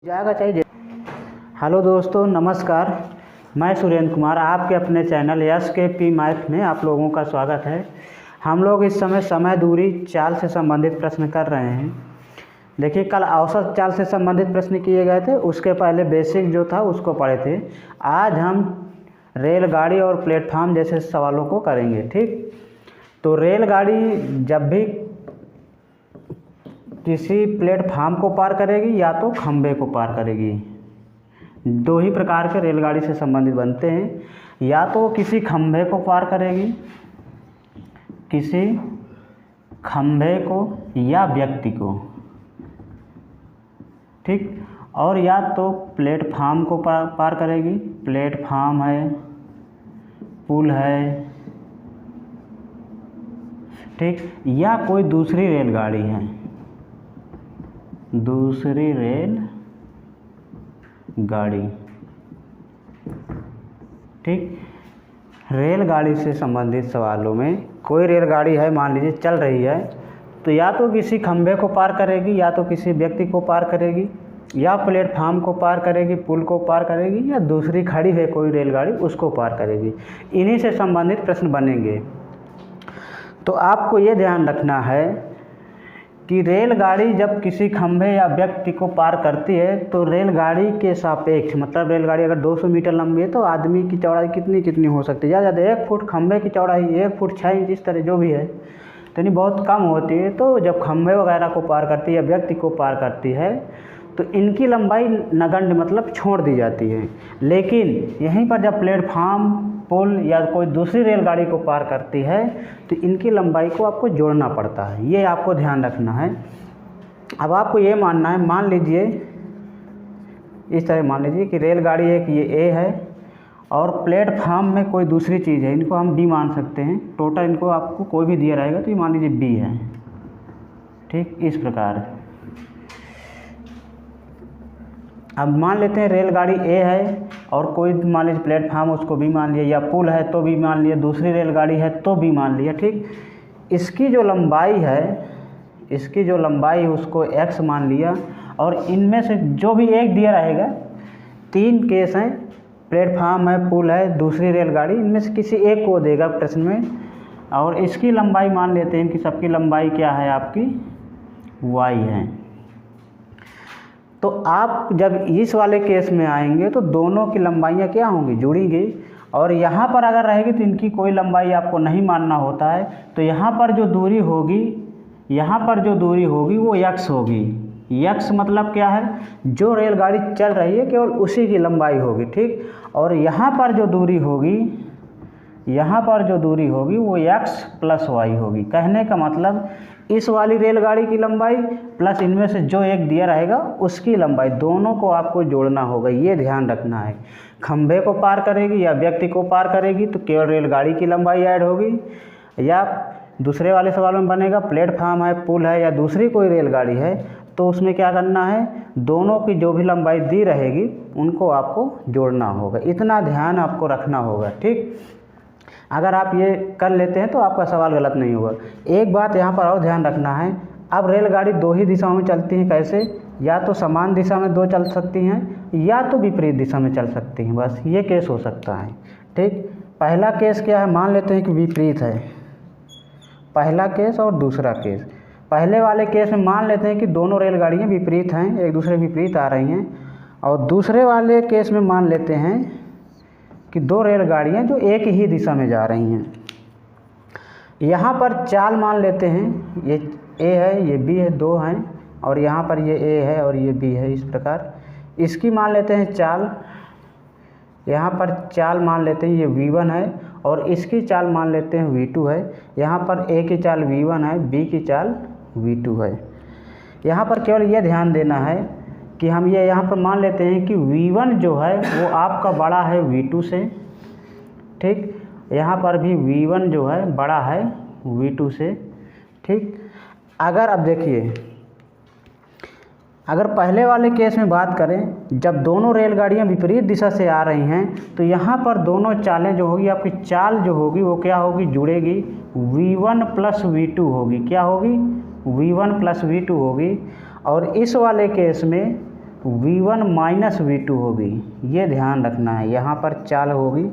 जाएगा चाहिए। हेलो दोस्तों, नमस्कार। मैं सुरेंद्र कुमार, आपके अपने चैनल SKP मैथ में आप लोगों का स्वागत है। हम लोग इस समय दूरी चाल से संबंधित प्रश्न कर रहे हैं। देखिए, कल औसत चाल से संबंधित प्रश्न किए गए थे, उसके पहले बेसिक जो था उसको पढ़े थे। आज हम रेलगाड़ी और प्लेटफार्म जैसे सवालों को करेंगे। ठीक, तो रेलगाड़ी जब भी किसी प्लेटफार्म को पार करेगी या तो खंभे को पार करेगी। दो ही प्रकार के रेलगाड़ी से संबंधित बनते हैं, या तो किसी खंभे को पार करेगी, किसी खंभे को या व्यक्ति को, ठीक, और या तो प्लेटफार्म को पार करेगी, प्लेटफार्म है, पुल है, ठीक, या कोई दूसरी रेलगाड़ी है, दूसरी रेल गाड़ी। ठीक, रेलगाड़ी से संबंधित सवालों में कोई रेलगाड़ी है, मान लीजिए चल रही है, तो या तो किसी खंभे को पार करेगी, या तो किसी व्यक्ति को पार करेगी, या प्लेटफार्म को पार करेगी, पुल को पार करेगी, या दूसरी खड़ी है कोई रेलगाड़ी उसको पार करेगी। इन्हीं से संबंधित प्रश्न बनेंगे। तो आपको ये ध्यान रखना है कि रेलगाड़ी जब किसी खंभे या व्यक्ति को पार करती है तो रेलगाड़ी के सापेक्ष, मतलब रेलगाड़ी अगर 200 मीटर लंबी है तो आदमी की चौड़ाई कितनी हो सकती है? ज़्यादा 1 फुट, खंभे की चौड़ाई 1 फुट 6 इंच, इस तरह जो भी है, तो नहीं बहुत कम होती है। तो जब खंभे वगैरह को पार करती है या व्यक्ति को पार करती है तो इनकी लंबाई नगण्य, मतलब छोड़ दी जाती है। लेकिन यहीं पर जब प्लेटफार्म, पुल या कोई दूसरी रेलगाड़ी को पार करती है तो इनकी लंबाई को आपको जोड़ना पड़ता है। ये आपको ध्यान रखना है। अब आपको ये मानना है, मान लीजिए इस तरह मान लीजिए कि रेलगाड़ी एक ये A है और प्लेटफार्म में कोई दूसरी चीज़ है, इनको हम B मान सकते हैं। टोटल इनको आपको कोई भी दिया रहेगा तो ये मान लीजिए B है। ठीक, इस प्रकार। अब मान लेते हैं रेलगाड़ी A है और कोई मान लीजिए प्लेटफार्म, उसको B मान लिया, या पुल है तो B मान लिया, दूसरी रेलगाड़ी है तो B मान लिया। ठीक, इसकी जो लंबाई है, इसकी जो लंबाई उसको x मान लिया, और इनमें से जो भी एक दिया रहेगा, 3 केस हैं, प्लेटफार्म है, पुल है, दूसरी रेलगाड़ी, इनमें से किसी एक को देगा प्रश्न में, और इसकी लंबाई मान लेते हैं कि सबकी लंबाई क्या है, आपकी y है। तो आप जब इस वाले केस में आएंगे तो दोनों की लंबाइयाँ क्या होंगी, जुड़ेंगी। और यहाँ पर अगर रहेगी तो इनकी कोई लंबाई आपको नहीं मानना होता है। तो यहाँ पर जो दूरी होगी, यहाँ पर जो दूरी होगी वो x होगी। x मतलब क्या है, जो रेलगाड़ी चल रही है केवल उसी की लंबाई होगी। ठीक, और यहाँ पर जो दूरी होगी, यहाँ पर जो दूरी होगी वो x प्लस y होगी। कहने का मतलब इस वाली रेलगाड़ी की लंबाई प्लस इनमें से जो एक दिया रहेगा उसकी लंबाई, दोनों को आपको जोड़ना होगा। ये ध्यान रखना है। खंभे को पार करेगी या व्यक्ति को पार करेगी तो केवल रेलगाड़ी की लंबाई ऐड होगी, या दूसरे वाले सवालों में बनेगा प्लेटफार्म है, पुल है, या दूसरी कोई रेलगाड़ी है तो उसमें क्या करना है, दोनों की जो भी लंबाई दी रहेगी उनको आपको जोड़ना होगा। इतना ध्यान आपको रखना होगा। ठीक, अगर आप ये कर लेते हैं तो आपका सवाल गलत नहीं होगा। एक बात यहाँ पर और ध्यान रखना है, अब रेलगाड़ी 2 ही दिशाओं में चलती हैं। कैसे? या तो समान दिशा में 2 चल सकती हैं, या तो विपरीत दिशा में चल सकती हैं। बस ये केस हो सकता है। ठीक, पहला केस क्या है, मान लेते हैं कि विपरीत है, पहला केस और दूसरा केस। पहले वाले केस में मान लेते हैं कि दोनों रेलगाड़ियाँ विपरीत हैं, एक दूसरे विपरीत आ रही हैं। और दूसरे वाले केस में मान लेते हैं कि 2 रेलगाड़ियाँ जो एक ही दिशा में जा रही हैं। यहाँ पर चाल मान लेते हैं, ये A है, ये B है, 2 हैं, और यहाँ पर ये A है और ये B है। इस प्रकार इसकी मान लेते हैं चाल, यहाँ पर चाल मान लेते हैं ये V1 है, और इसकी चाल मान लेते हैं V2 है। यहाँ पर A की चाल V1 है, B की चाल V2 है। यहाँ पर केवल ये ध्यान देना है कि हम ये यहाँ पर मान लेते हैं कि V1 जो है वो आपका बड़ा है V2 से। ठीक, यहाँ पर भी V1 जो है बड़ा है V2 से। ठीक, अगर अब देखिए, अगर पहले वाले केस में बात करें, जब दोनों रेलगाड़ियाँ विपरीत दिशा से आ रही हैं तो यहाँ पर दोनों चालें जो होगी, आपकी चाल जो होगी वो क्या होगी, जुड़ेगी, V1 प्लस V2 होगी। क्या होगी, V1 प्लस V2 होगी। और इस वाले केस में v1 माइनस v2 होगी, ये ध्यान रखना है। यहाँ पर चाल होगी,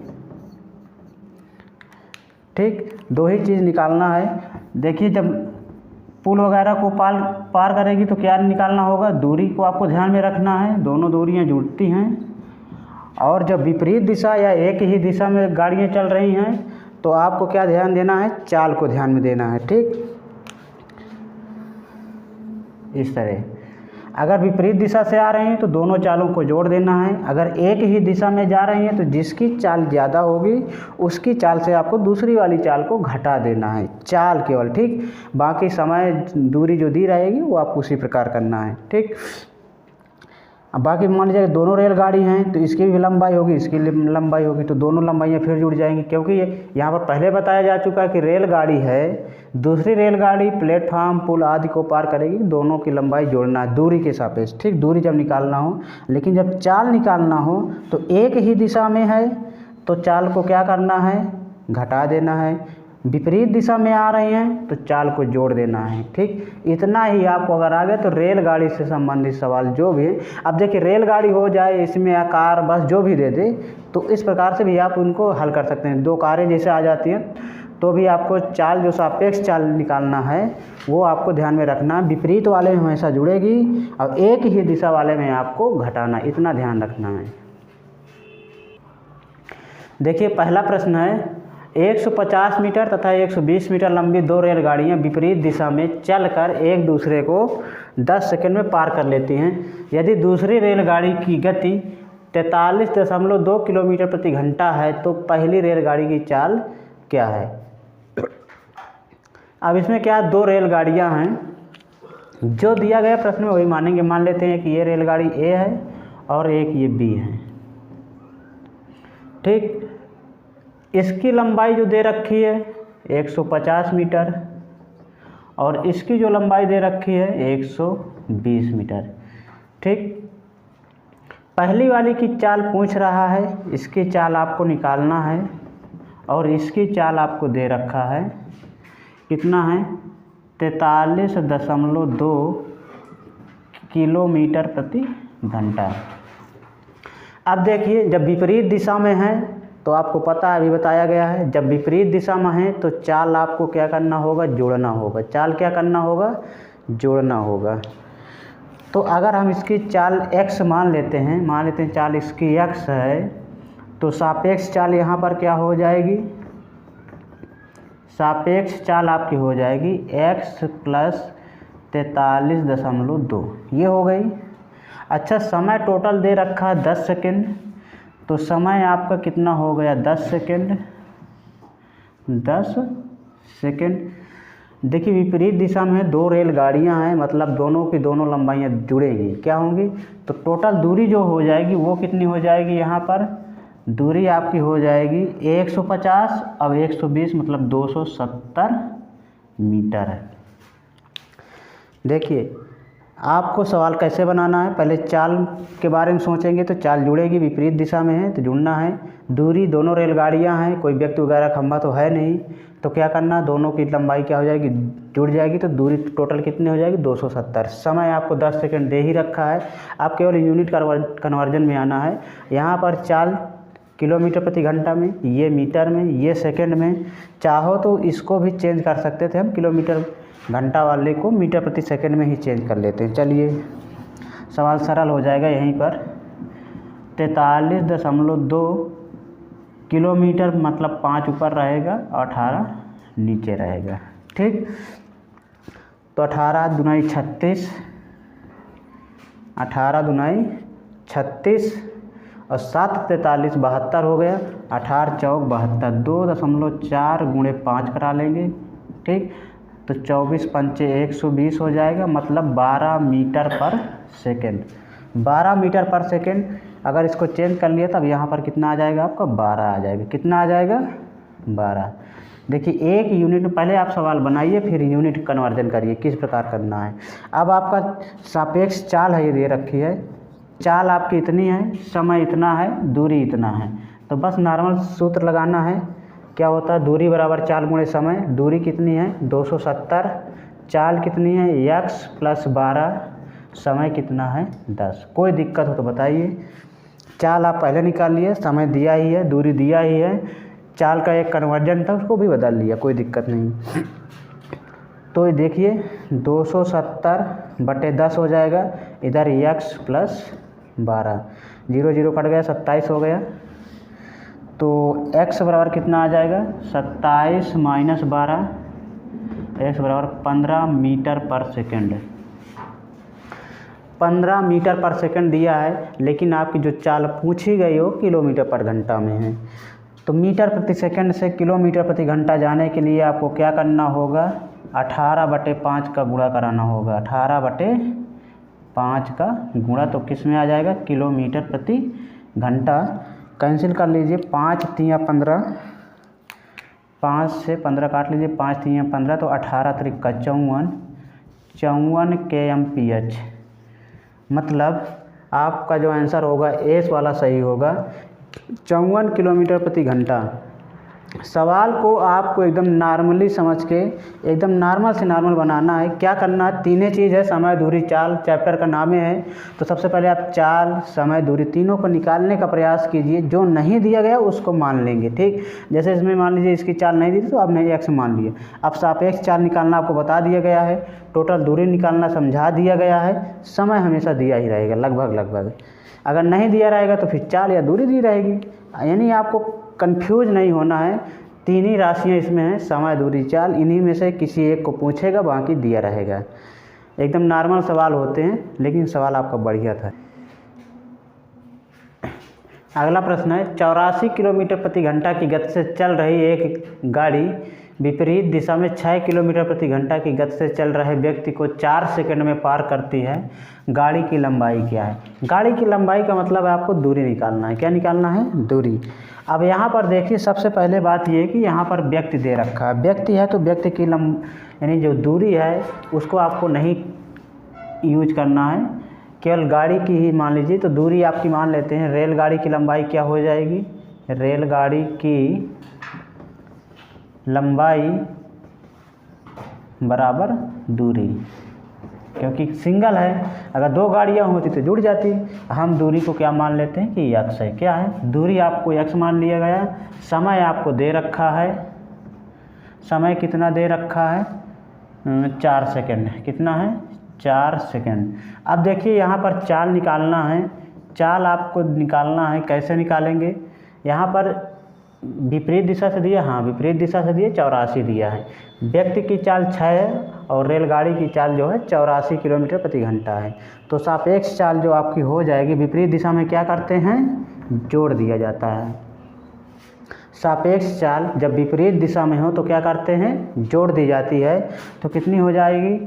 ठीक, दो ही चीज़ निकालना है। देखिए जब पुल वगैरह को पार करेगी तो क्या निकालना होगा, दूरी को आपको ध्यान में रखना है, दोनों दूरियां जुड़ती हैं। और जब विपरीत दिशा या एक ही दिशा में गाड़ियां चल रही हैं तो आपको क्या ध्यान देना है, चाल को ध्यान में देना है, ठीक। इस तरह अगर विपरीत दिशा से आ रही हैं तो दोनों चालों को जोड़ देना है। अगर एक ही दिशा में जा रही हैं तो जिसकी चाल ज़्यादा होगी उसकी चाल से आपको दूसरी वाली चाल को घटा देना है, चाल केवल, ठीक। बाकी समय दूरी जो दी रहेगी वो आपको उसी प्रकार करना है, ठीक। अब बाकी मान लीजिए दोनों रेलगाड़ी हैं तो इसकी भी लंबाई होगी, इसकी लंबाई होगी, तो दोनों लंबाइयाँ फिर जुड़ जाएंगी, क्योंकि ये यहाँ पर पहले बताया जा चुका है कि रेलगाड़ी है, दूसरी रेलगाड़ी प्लेटफार्म पुल आदि को पार करेगी, दोनों की लंबाई जोड़ना है दूरी के सापेक्ष, ठीक, दूरी जब निकालना हो। लेकिन जब चाल निकालना हो तो एक ही दिशा में है तो चाल को क्या करना है, घटा देना है। विपरीत दिशा में आ रही हैं तो चाल को जोड़ देना है, ठीक। इतना ही आपको अगर आ गया तो रेलगाड़ी से संबंधित सवाल जो भी है, अब देखिए रेलगाड़ी हो जाए, इसमें आकार बस जो भी दे दे तो इस प्रकार से भी आप उनको हल कर सकते हैं। दो कारें जैसे आ जाती हैं तो भी आपको चाल जो सापेक्ष चाल निकालना है वो आपको ध्यान में रखना, विपरीत वाले में हमेशा जुड़ेगी और एक ही दिशा वाले में आपको घटाना, इतना ध्यान रखना है। देखिए पहला प्रश्न है, 150 मीटर तथा 120 मीटर लंबी दो रेलगाड़ियां विपरीत दिशा में चलकर एक दूसरे को 10 सेकंड में पार कर लेती हैं। यदि दूसरी रेलगाड़ी की गति 43.2 किलोमीटर प्रति घंटा है तो पहली रेलगाड़ी की चाल क्या है। अब इसमें क्या, दो रेलगाड़ियां हैं, जो दिया गया प्रश्न में वही मानेंगे। मान लेते हैं कि ये रेलगाड़ी ए है और एक ये बी है, ठीक। इसकी लंबाई जो दे रखी है 150 मीटर और इसकी जो लंबाई दे रखी है 120 मीटर, ठीक। पहली वाली की चाल पूछ रहा है, इसकी चाल आपको निकालना है और इसकी चाल आपको दे रखा है, कितना है, 43.2 किलोमीटर प्रति घंटा। अब देखिए जब विपरीत दिशा में है तो आपको पता है, अभी बताया गया है, जब विपरीत दिशा में है तो चाल आपको क्या करना होगा, जोड़ना होगा। चाल क्या करना होगा, जोड़ना होगा। तो अगर हम इसकी चाल x मान लेते हैं चाल इसकी x है तो सापेक्ष चाल यहाँ पर क्या हो जाएगी, सापेक्ष चाल आपकी हो जाएगी x प्लस 43.2, ये हो गई। अच्छा समय टोटल दे रखा है 10 सेकेंड, तो समय आपका कितना हो गया, 10 सेकेंड, 10 सेकेंड। देखिए विपरीत दिशा में दो रेलगाड़ियां हैं, मतलब दोनों की दोनों लंबाइयां जुड़ेंगी, क्या होंगी, तो टोटल दूरी जो हो जाएगी वो कितनी हो जाएगी, यहाँ पर दूरी आपकी हो जाएगी 150, अब 120 मतलब 270 मीटर है। देखिए आपको सवाल कैसे बनाना है, पहले चाल के बारे में सोचेंगे तो चाल जुड़ेगी, विपरीत दिशा में है तो जुड़ना है। दूरी, दोनों रेलगाड़ियां हैं, कोई व्यक्ति वगैरह खंभा तो है नहीं, तो क्या करना, दोनों की लंबाई क्या हो जाएगी, जुड़ जाएगी, तो दूरी टोटल कितनी हो जाएगी 270। समय आपको 10 सेकंड दे ही रखा है, आप केवल यूनिट कन्वर्जन में आना है। यहाँ पर चाल किलोमीटर प्रति घंटा में, ये मीटर में, ये सेकेंड में, चाहो तो इसको भी चेंज कर सकते थे हम, किलोमीटर घंटा वाले को मीटर प्रति सेकंड में ही चेंज कर लेते हैं। चलिए सवाल सरल हो जाएगा यहीं पर, 43.2 किलोमीटर मतलब 5 ऊपर रहेगा और 18 नीचे रहेगा, ठीक। तो 18 दूनाई 36, 18 दूनाई 36 और 7 43 72 हो गया, 18 चौक 72, 2.4 गुणे 5 करा लेंगे, ठीक। तो 24 पंचे 120 हो जाएगा, मतलब 12 मीटर पर सेकेंड, 12 मीटर पर सेकेंड। अगर इसको चेंज कर लिया तब यहाँ पर कितना आ जाएगा आपका, 12 आ जाएगा, कितना आ जाएगा, 12। देखिए एक यूनिट में पहले आप सवाल बनाइए फिर यूनिट कन्वर्जन करिए किस प्रकार करना है। अब आपका सापेक्ष चाल है, ये दे रखी है, चाल आपकी इतनी है, समय इतना है, दूरी इतना है, तो बस नॉर्मल सूत्र लगाना है। क्या होता है, दूरी बराबर चाल गुणे समय, दूरी कितनी है 270, चाल कितनी है x प्लस 12, समय कितना है 10। कोई दिक्कत हो तो बताइए। चाल आप पहले निकाल लिए, समय दिया ही है, दूरी दिया ही है, चाल का एक कन्वर्जन था उसको भी बदल लिया, कोई दिक्कत नहीं। तो देखिए 270/10 हो जाएगा, इधर x + 12, 0 0 कट गया, 27 हो गया। तो x बराबर कितना आ जाएगा 27 - 12, x बराबर 15 मीटर पर सेकेंड। 15 मीटर पर सेकेंड दिया है, लेकिन आपकी जो चाल पूछी गई हो किलोमीटर पर घंटा में है। तो मीटर प्रति सेकंड से किलोमीटर प्रति घंटा जाने के लिए आपको क्या करना होगा, 18/5 का गुणा कराना होगा। 18/5 का गुणा तो किस में आ जाएगा, किलोमीटर प्रति घंटा। कैंसिल कर लीजिए, 5 × 3 = 15, 5 से 15 काट लीजिए, 5 × 3 = 15, तो 18 × 3 = 54, 54 kmph। मतलब आपका जो आंसर होगा एस वाला सही होगा, 54 किलोमीटर प्रति घंटा। सवाल को आपको एकदम नॉर्मली समझ के एकदम नॉर्मल से नॉर्मल बनाना है। क्या करना है, तीनों चीज़ है, समय, दूरी, चाल, चैप्टर का नाम है। तो सबसे पहले आप चाल, समय, दूरी तीनों को निकालने का प्रयास कीजिए। जो नहीं दिया गया उसको मान लेंगे, ठीक। जैसे इसमें मान लीजिए इसकी चाल नहीं दी थी तो आपने x मान लिया। अब सापेक्ष चाल निकालना आपको बता दिया गया है, टोटल दूरी निकालना समझा दिया गया है, समय हमेशा दिया ही रहेगा लगभग। अगर नहीं दिया रहेगा तो फिर चाल या दूरी दी रहेगी। यानी आपको कंफ्यूज नहीं होना है, तीन ही राशियाँ इसमें हैं, समय, दूरी, चाल। इन्हीं में से किसी एक को पूछेगा, बाकी दिया रहेगा। एकदम नॉर्मल सवाल होते हैं, लेकिन सवाल आपका बढ़िया था। अगला प्रश्न है, 84 किलोमीटर प्रति घंटा की गति से चल रही एक गाड़ी विपरीत दिशा में 6 किलोमीटर प्रति घंटा की गति से चल रहे व्यक्ति को 4 सेकंड में पार करती है। गाड़ी की लंबाई क्या है। गाड़ी की लंबाई का मतलब है आपको दूरी निकालना है। क्या निकालना है, दूरी। अब यहाँ पर देखिए, सबसे पहले बात ये है कि यहाँ पर व्यक्ति दे रखा है। व्यक्ति है तो व्यक्ति की यानी जो दूरी है उसको आपको नहीं यूज करना है, केवल गाड़ी की ही मान लीजिए। तो दूरी आपकी मान लेते हैं। रेलगाड़ी की लंबाई क्या हो जाएगी, रेलगाड़ी की लंबाई बराबर दूरी, क्योंकि सिंगल है। अगर दो गाड़ियाँ होती तो जुड़ जाती। हम दूरी को क्या मान लेते हैं कि x है। क्या है, दूरी आपको x मान लिया गया। समय आपको दे रखा है, समय कितना दे रखा है, 4 सेकंड। कितना है, 4 सेकंड। अब देखिए यहाँ पर चाल निकालना है। चाल आपको निकालना है, कैसे निकालेंगे। यहाँ पर विपरीत दिशा से दिया, हाँ विपरीत दिशा से दिया, 84 दिया है। व्यक्ति की चाल 6 है और रेलगाड़ी की चाल जो है 84 किलोमीटर प्रति घंटा है। तो सापेक्ष चाल जो आपकी हो जाएगी, विपरीत दिशा में क्या करते हैं, जोड़ दिया जाता है। सापेक्ष चाल जब विपरीत दिशा में हो तो क्या करते हैं, जोड़ दी जाती है। तो कितनी हो जाएगी,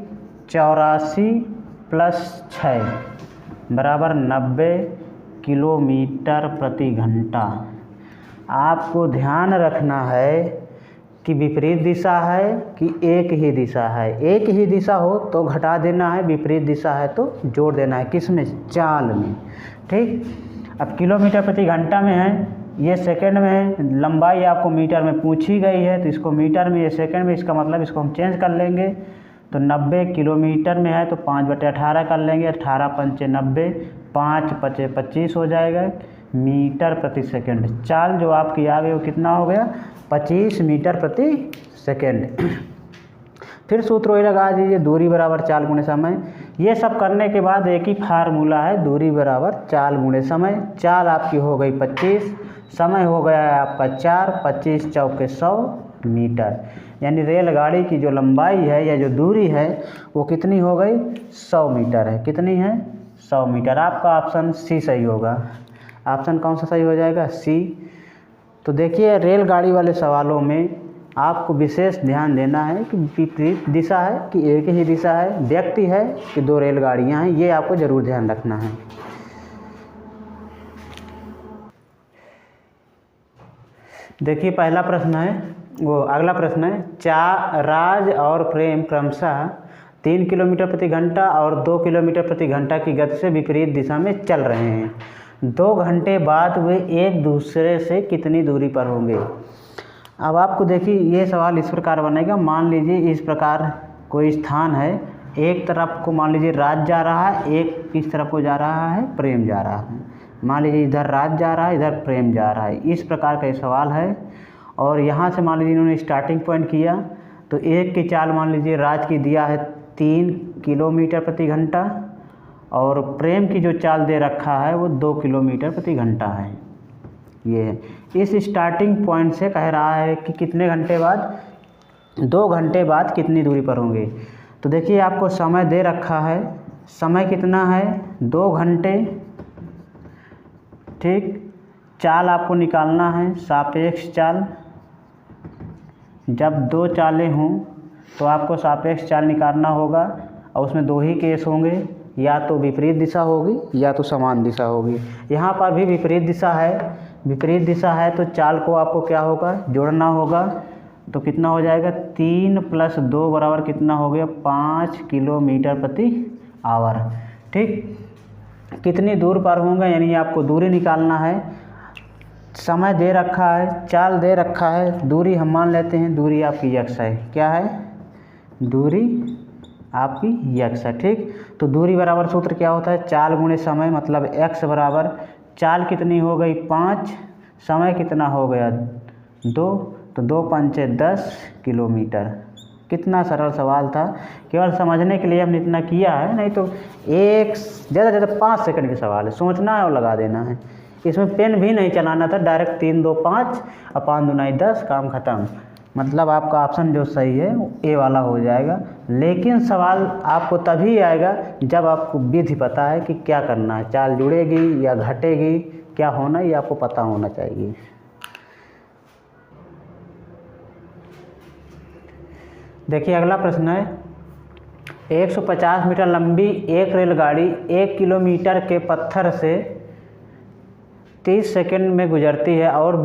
84 + 6 बराबर 90 किलोमीटर प्रति घंटा। आपको ध्यान रखना है कि विपरीत दिशा है कि एक ही दिशा है। एक ही दिशा हो तो घटा देना है, विपरीत दिशा है तो जोड़ देना है। किस में, चाल में, ठीक। अब किलोमीटर प्रति घंटा में है, ये सेकंड में है। लंबाई आपको मीटर में पूछी गई है तो इसको मीटर में, ये सेकंड में, इसका मतलब इसको हम चेंज कर लेंगे। तो 90 किलोमीटर में है तो 5/18 कर लेंगे, 18 × 5 = 90, 5 × 5 = 25 हो जाएगा मीटर प्रति सेकंड। चाल जो आपकी आ गई वो कितना हो गया, 25 मीटर प्रति सेकंड। फिर सूत्र वही लगा दीजिए, दूरी बराबर चाल गुणे समय। ये सब करने के बाद एक ही फार्मूला है, दूरी बराबर चाल गुणे समय। चाल आपकी हो गई 25, समय हो गया है आपका 4, 25 × 4 = 100 मीटर। यानी रेलगाड़ी की जो लंबाई है या जो दूरी है वो कितनी हो गई, 100 मीटर है। कितनी है, 100 मीटर। आपका ऑप्शन सी सही होगा। ऑप्शन कौन सा सही हो जाएगा, सी। तो देखिए रेलगाड़ी वाले सवालों में आपको विशेष ध्यान देना है कि विपरीत दिशा है कि एक ही दिशा है, व्यक्ति है कि दो रेलगाड़ियां हैं, ये आपको ज़रूर ध्यान रखना है। देखिए पहला प्रश्न है, वो अगला प्रश्न है, राज और प्रेम क्रमशः 3 किलोमीटर प्रति घंटा और 2 किलोमीटर प्रति घंटा की गति से विपरीत दिशा में चल रहे हैं। 2 घंटे बाद वे एक दूसरे से कितनी दूरी पर होंगे। अब आपको देखिए ये सवाल इस प्रकार बनेगा। मान लीजिए इस प्रकार कोई स्थान है एक तरफ को मान लीजिए राज जा रहा है, एक इस तरफ को जा रहा है, प्रेम जा रहा है। मान लीजिए इधर राज जा रहा है, इधर प्रेम जा रहा है। इस प्रकार का ये सवाल है। और यहाँ से मान लीजिए इन्होंने स्टार्टिंग पॉइंट किया तो एक की चाल मान लीजिए राज की दिया है 3 किलोमीटर प्रति घंटा और प्रेम की जो चाल दे रखा है वो 2 किलोमीटर प्रति घंटा है। ये है। इस स्टार्टिंग पॉइंट से कह रहा है कि कितने घंटे बाद, 2 घंटे बाद कितनी दूरी पर होंगे। तो देखिए आपको समय दे रखा है, समय कितना है 2 घंटे, ठीक। चाल आपको निकालना है सापेक्ष चाल। जब 2 चालें हों तो आपको सापेक्ष चाल निकालना होगा और उसमें 2 ही केस होंगे, या तो विपरीत दिशा होगी या तो समान दिशा होगी। यहाँ पर भी विपरीत दिशा है, विपरीत दिशा है तो चाल को आपको क्या होगा, जोड़ना होगा। तो कितना हो जाएगा 3 + 2 बराबर कितना हो गया 5 किलोमीटर प्रति आवर, ठीक। कितनी दूर पर होंगे यानी आपको दूरी निकालना है। समय दे रखा है, चाल दे रखा है, दूरी हम मान लेते हैं, दूरी आपकी x है। क्या है, दूरी आपकी x है, ठीक। तो दूरी बराबर सूत्र क्या होता है, चाल गुणे समय, मतलब x बराबर चाल कितनी हो गई 5, समय कितना हो गया 2, तो 2 × 5 = 10 किलोमीटर। कितना सरल सवाल था, केवल समझने के लिए हमने इतना किया है, नहीं तो एक ज़्यादा ज़्यादा 5 सेकंड के सवाल है, सोचना है और लगा देना है। इसमें पेन भी नहीं चलाना था, डायरेक्ट 3 2 5 और 5 दूनी 10, काम ख़त्म। मतलब आपका ऑप्शन जो सही है वो ए वाला हो जाएगा। लेकिन सवाल आपको तभी आएगा जब आपको विधि पता है कि क्या करना है, चाल जुड़ेगी या घटेगी, क्या होना ये आपको पता होना चाहिए। देखिए अगला प्रश्न है, 150 मीटर लंबी एक रेलगाड़ी 1 किलोमीटर के पत्थर से 30 सेकंड में गुजरती है और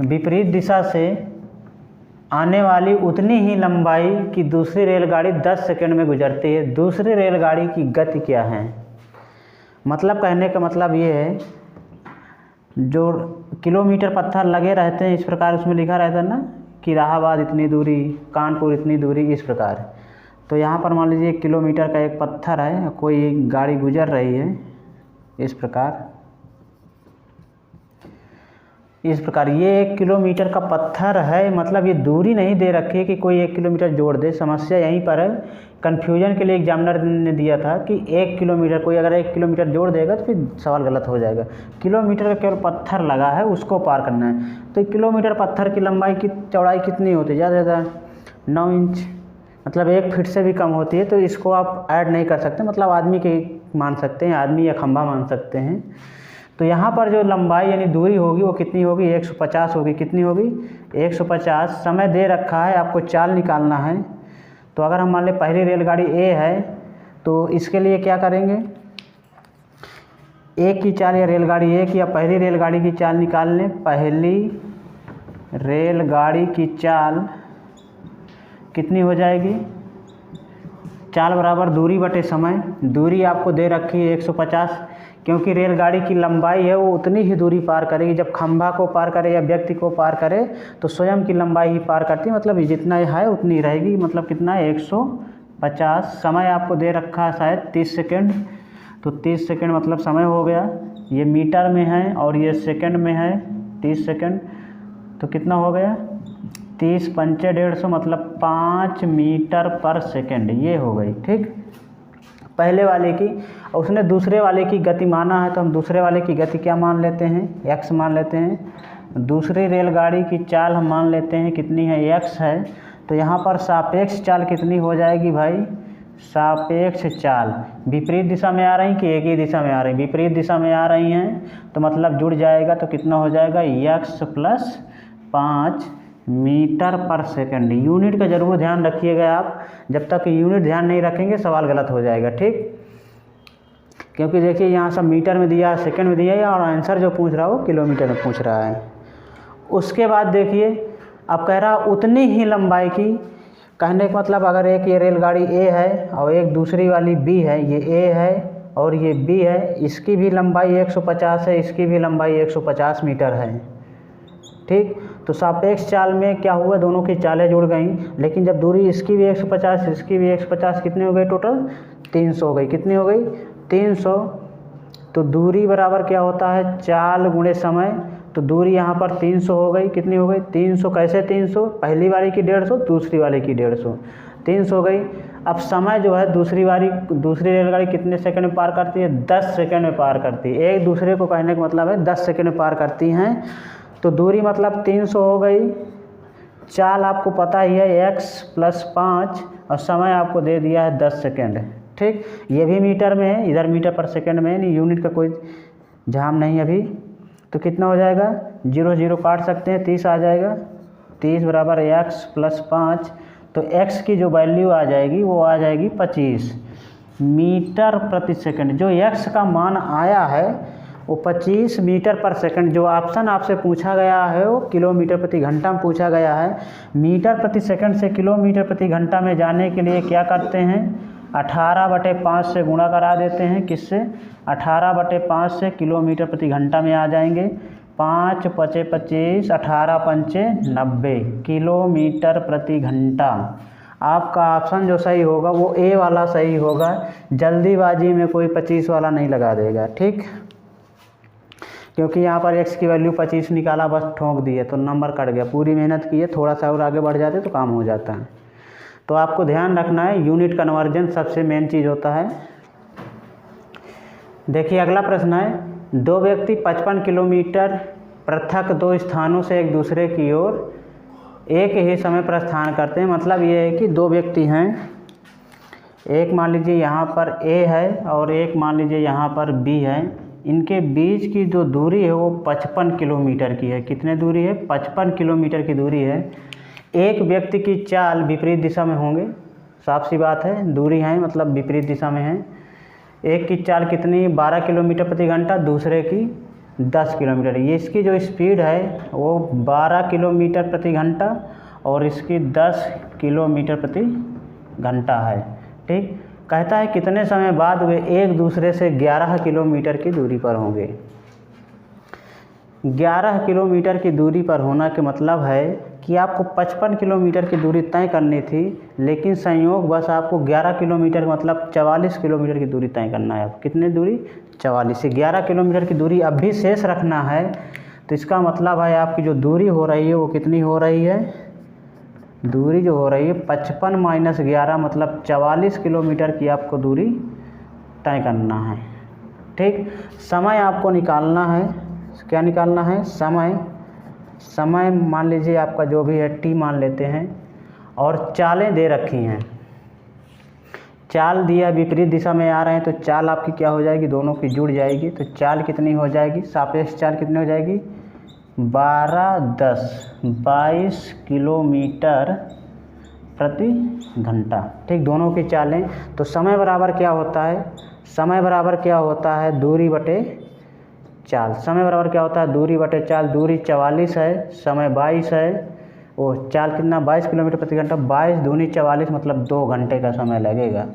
विपरीत दिशा से आने वाली उतनी ही लंबाई की दूसरी रेलगाड़ी 10 सेकंड में गुजरती है। दूसरी रेलगाड़ी की गति क्या है। मतलब कहने का मतलब ये है, जो किलोमीटर पत्थर लगे रहते हैं इस प्रकार उसमें लिखा रहता है ना कि इलाहाबाद इतनी दूरी, कानपुर इतनी दूरी, इस प्रकार। तो यहाँ पर मान लीजिए 1 किलोमीटर का एक पत्थर है, कोई गाड़ी गुजर रही है इस प्रकार ये 1 किलोमीटर का पत्थर है। मतलब ये दूरी नहीं दे रखी है कि कोई 1 किलोमीटर जोड़ दे। समस्या यहीं पर है, कन्फ्यूजन के लिए एग्जामिनर ने दिया था कि 1 किलोमीटर, कोई अगर 1 किलोमीटर जोड़ देगा तो फिर सवाल गलत हो जाएगा। किलोमीटर का केवल पत्थर लगा है, उसको पार करना है। तो 1 किलोमीटर पत्थर की लंबाई की चौड़ाई कितनी होती है, ज़्यादा से ज़्यादा 9 इंच, मतलब 1 फीट से भी कम होती है। तो इसको आप ऐड नहीं कर सकते, मतलब आदमी के मान सकते हैं, आदमी या खंभा मान सकते हैं। तो यहाँ पर जो लंबाई यानी दूरी होगी वो कितनी होगी 150 होगी। कितनी होगी 150। समय दे रखा है, आपको चाल निकालना है। तो अगर हम मान लें पहली रेलगाड़ी ए है तो इसके लिए क्या करेंगे, एक की चाल या रेलगाड़ी एक या पहली रेलगाड़ी की चाल निकाल लें। पहली रेलगाड़ी की चाल कितनी हो जाएगी, चाल बराबर दूरी बटे समय। दूरी आपको दे रखी है 150, क्योंकि रेलगाड़ी की लंबाई है वो उतनी ही दूरी पार करेगी। जब खंभा को पार करे या व्यक्ति को पार करे तो स्वयं की लंबाई ही पार करती है, मतलब जितना है उतनी रहेगी। मतलब कितना है 150। समय आपको दे रखा है शायद 30 सेकंड, तो 30 सेकंड मतलब समय हो गया। ये मीटर में है और ये सेकंड में है 30 सेकंड, तो कितना हो गया 30 × 5 = 150, मतलब 5 मीटर पर सेकंड, ये हो गई, ठीक। पहले वाले की, और उसने दूसरे वाले की गति माना है तो हम दूसरे वाले की गति क्या मान लेते हैं, x मान लेते हैं। दूसरी रेलगाड़ी की चाल हम मान लेते हैं कितनी है, x है। तो यहाँ पर सापेक्ष चाल कितनी हो जाएगी भाई, सापेक्ष चाल विपरीत दिशा में आ रही कि एक ही दिशा में आ रही, विपरीत दिशा में आ रही हैं तो मतलब जुड़ जाएगा। तो कितना हो जाएगा x + 5 मीटर पर सेकंड। यूनिट का ज़रूर ध्यान रखिएगा आप, जब तक यूनिट ध्यान नहीं रखेंगे सवाल गलत हो जाएगा, ठीक। क्योंकि देखिए यहाँ सब मीटर में दिया है, सेकंड में दिया है, और आंसर जो पूछ रहा है वो किलोमीटर में पूछ रहा है। उसके बाद देखिए अब कह रहा उतनी ही लंबाई की, कहने का मतलब अगर एक ये रेलगाड़ी ए है और एक दूसरी वाली बी है, ये ए है और ये बी है, इसकी भी लंबाई 150 है, इसकी भी लंबाई 150 मीटर है, ठीक। तो सापेक्ष चाल में क्या हुआ, दोनों की चालें जुड़ गई। लेकिन जब दूरी इसकी भी 150 इसकी भी 150 कितनी हो गई, टोटल 300 हो गई। कितनी हो गई, 300। तो दूरी बराबर क्या होता है, चाल गुणे समय। तो दूरी यहाँ पर 300 हो गई। कितनी हो गई, 300। कैसे 300, पहली वाली की 150, दूसरी वाली की 150, 300 हो गई। अब समय जो है दूसरी रेलगाड़ी कितने सेकंड में पार करती है, 10 सेकंड में पार करती है। एक दूसरे को कहने का मतलब है 10 सेकंड में पार करती हैं। तो दूरी मतलब 300 हो गई। चाल आपको पता ही है x + 5 और समय आपको दे दिया है 10 सेकंड। ठीक, ये भी मीटर में है, इधर मीटर पर सेकंड में है, नहीं यूनिट का कोई झाम नहीं अभी। तो कितना हो जाएगा, 0 0 काट सकते हैं, 30 आ जाएगा। 30 बराबर x + 5। तो x की जो वैल्यू आ जाएगी वो आ जाएगी 25 मीटर प्रति सेकंड। जो x का मान आया है वो 25 मीटर पर सेकंड। जो ऑप्शन आपसे पूछा गया है वो किलोमीटर प्रति घंटा में पूछा गया है। मीटर प्रति सेकंड से किलोमीटर प्रति घंटा में जाने के लिए क्या करते हैं, 18/5 से गुणा करा देते हैं। किससे, 18/5 से किलोमीटर प्रति घंटा में आ जाएंगे। 5 × 5 = 25, 18 × 5 = 90 किलोमीटर प्रति घंटा। आपका ऑप्शन जो सही होगा वो ए वाला सही होगा। जल्दीबाजी में कोई 25 वाला नहीं लगा देगा। ठीक, क्योंकि यहाँ पर x की वैल्यू 25 निकाला, बस ठोक दिए तो नंबर कट गया। पूरी मेहनत की है, थोड़ा सा और आगे बढ़ जाते तो काम हो जाता है। तो आपको ध्यान रखना है, यूनिट कन्वर्जन सबसे मेन चीज़ होता है। देखिए अगला प्रश्न है, दो व्यक्ति 55 किलोमीटर पृथक दो स्थानों से एक दूसरे की ओर एक ही समय प्रस्थान करते हैं। मतलब ये है कि दो व्यक्ति हैं, एक मान लीजिए यहाँ पर A है और एक मान लीजिए यहाँ पर B है। इनके बीच की जो दूरी है वो 55 किलोमीटर की है। कितने दूरी है, 55 किलोमीटर की दूरी है। एक व्यक्ति की चाल विपरीत दिशा में होंगे, साफ सी बात है, दूरी है मतलब विपरीत दिशा में है। एक की चाल कितनी, 12 किलोमीटर प्रति घंटा, दूसरे की 10 किलोमीटर। ये इसकी जो स्पीड है वो 12 किलोमीटर प्रति घंटा और इसकी 10 किलोमीटर प्रति घंटा है। ठीक, कहता है कितने समय बाद वे एक दूसरे से 11 किलोमीटर की दूरी पर होंगे। 11 किलोमीटर की दूरी पर होना के मतलब है कि आपको 55 किलोमीटर की दूरी तय करनी थी, लेकिन संयोग बस आपको 11 किलोमीटर मतलब 44 किलोमीटर की दूरी तय करना है। आप कितने दूरी, 44 से 11 किलोमीटर की दूरी अब भी शेष रखना है। तो इसका मतलब है आपकी जो दूरी हो रही है वो कितनी हो रही है, दूरी जो हो रही है 55 - 11 मतलब 44 किलोमीटर की आपको दूरी तय करना है। ठीक, समय आपको निकालना है। क्या निकालना है, समय। समय मान लीजिए आपका जो भी है t मान लेते हैं और चालें दे रखी हैं। चाल दिया विपरीत दिशा में आ रहे हैं तो चाल आपकी क्या हो जाएगी, दोनों की जुड़ जाएगी। तो चाल कितनी हो जाएगी, सापेक्ष चाल कितनी हो जाएगी, 12 10 22 किलोमीटर प्रति घंटा। ठीक, दोनों की चालें। तो समय बराबर क्या होता है, समय बराबर क्या होता है, दूरी बटे चाल। समय बराबर क्या होता है, दूरी बटे चाल। दूरी 44 है, समय 22 है, वो चाल कितना 22 किलोमीटर प्रति घंटा। 22 दूनी 44 मतलब 2 घंटे का समय लगेगा।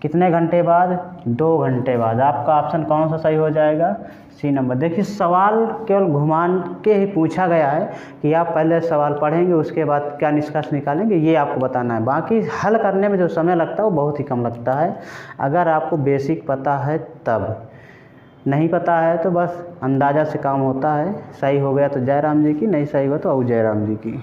कितने घंटे बाद, 2 घंटे बाद। आपका ऑप्शन कौन सा सही हो जाएगा, सी नंबर। देखिए सवाल केवल घुमान के ही पूछा गया है कि आप पहले सवाल पढ़ेंगे उसके बाद क्या निष्कर्ष निकालेंगे, ये आपको बताना है। बाकी हल करने में जो समय लगता है वो बहुत ही कम लगता है, अगर आपको बेसिक पता है तब। नहीं पता है तो बस अंदाज़ा से काम होता है। सही हो गया तो जय राम जी की, नहीं सही हुआ तो औ जय राम जी की।